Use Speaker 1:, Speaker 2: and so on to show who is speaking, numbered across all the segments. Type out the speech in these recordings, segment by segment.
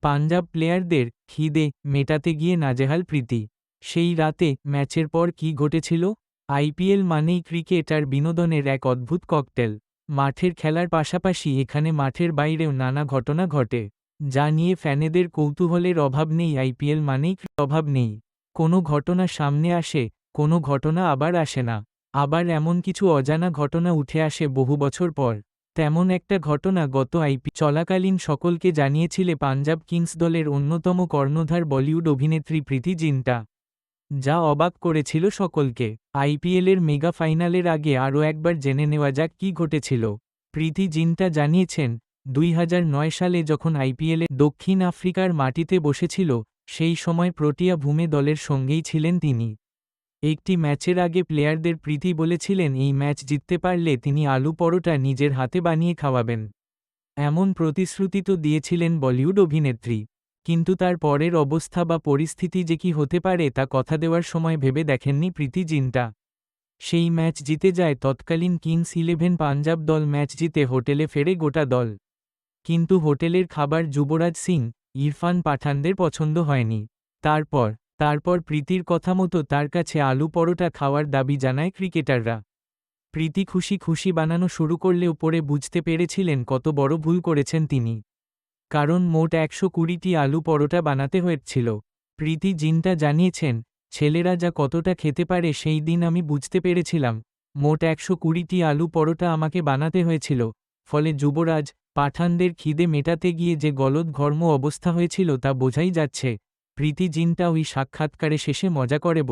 Speaker 1: পাঞ্জাব প্লেয়ারদের খিদে মেটাতে গিয়ে নাজেহাল প্রীতি। সেই রাতে ম্যাচের পর কী ঘটেছিল? আইপিএল মানেই ক্রিকেট আর বিনোদনের এক অদ্ভুত ককটেল। মাঠের খেলার পাশাপাশি এখানে মাঠের বাইরেও নানা ঘটনা ঘটে, যা নিয়ে ফ্যানেদের কৌতূহলের অভাব নেই। আইপিএল মানেই অভাব নেই। কোনো ঘটনা সামনে আসে, কোনো ঘটনা আবার আসে না। আবার এমন কিছু অজানা ঘটনা উঠে আসে বহু বছর পর। তেমন একটা ঘটনা গত আইপিএল চলাকালীন সকলকে জানিয়েছিলে পাঞ্জাব কিংস দলের অন্যতম কর্ণধার বলিউড অভিনেত্রী প্রীতি জিন্টা, যা অবাক করেছিল সকলকে। আইপিএলের মেগা ফাইনালের আগে আরও একবার জেনে নেওয়া যাক কী ঘটেছিল। প্রীতি জিন্টা জানিয়েছেন, 2009 সালে যখন আইপিএলে দক্ষিণ আফ্রিকার মাটিতে বসেছিল, সেই সময় প্রোটিয়া ভূমে দলের সঙ্গেই ছিলেন তিনি। একটি ম্যাচের আগে প্লেয়ারদের প্রীতি বলেছিলেন এই ম্যাচ জিততে পারলে তিনি আলু পরোটা নিজের হাতে বানিয়ে খাওয়াবেন। এমন প্রতিশ্রুতি তো দিয়েছিলেন বলিউড অভিনেত্রী, কিন্তু তার পরের অবস্থা বা পরিস্থিতি যে কী হতে পারে তা কথা দেওয়ার সময় ভেবে দেখেননি প্রীতি জিন্টা। সেই ম্যাচ জিতে যায় তৎকালীন কিংস 11 পাঞ্জাব দল। ম্যাচ জিতে হোটেলে ফেরে গোটা দল, কিন্তু হোটেলের খাবার যুবরাজ সিং, ইরফান পাঠানদের পছন্দ হয়নি। তারপর প্রীতির কথা মতো তার কাছে আলু পরোটা খাওয়ার দাবি জানায় ক্রিকেটাররা। প্রীতি খুশি খুশি বানানো শুরু করলেও পরে বুঝতে পেরেছিলেন কত বড় ভুল করেছেন তিনি। কারণ মোট 120টি আলু পরোটা বানাতে হয়েছিল। প্রীতি জিন্টা জানিয়েছেন, ছেলেরা যা কতটা খেতে পারে সেই দিন আমি বুঝতে পেরেছিলাম। মোট 120টি আলু পরোটা আমাকে বানাতে হয়েছিল, ফলে যুবরাজ পাঠানদের খিদে মেটাতে গিয়ে যে গলদঘর্ম অবস্থা হয়েছিল তা বোঝাই যাচ্ছে। প্রীতি জিন্টা ওই সাক্ষাৎকারে শেষে মজা করে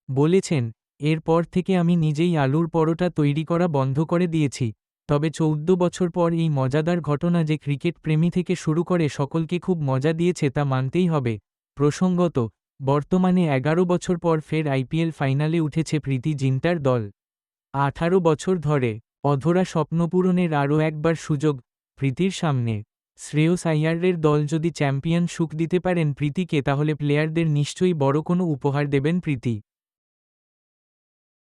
Speaker 1: বলেছেন, এরপর থেকে আমি নিজেই আলুর পরোটা তৈরি করা বন্ধ করে দিয়েছি। তবে 14 বছর পর এই মজাদার ঘটনা যে ক্রিকেট প্রেমী থেকে শুরু করে সকলকে খুব মজা দিয়েছে তা মানতেই হবে। প্রসঙ্গত, বর্তমানে 11 বছর পর ফের আইপিএল ফাইনালে উঠেছে প্রীতি জিন্টার দল। 18 বছর ধরে অধরা স্বপ্নপূরণের আরও একবার সুযোগ প্রীতির সামনে। শ্রেয়স আইয়ারের দল যদি চ্যাম্পিয়ন সুখ দিতে পারেন প্রীতিকে, তাহলে প্লেয়ারদের নিশ্চয়ই বড় কোনো উপহার দেবেন প্রীতি।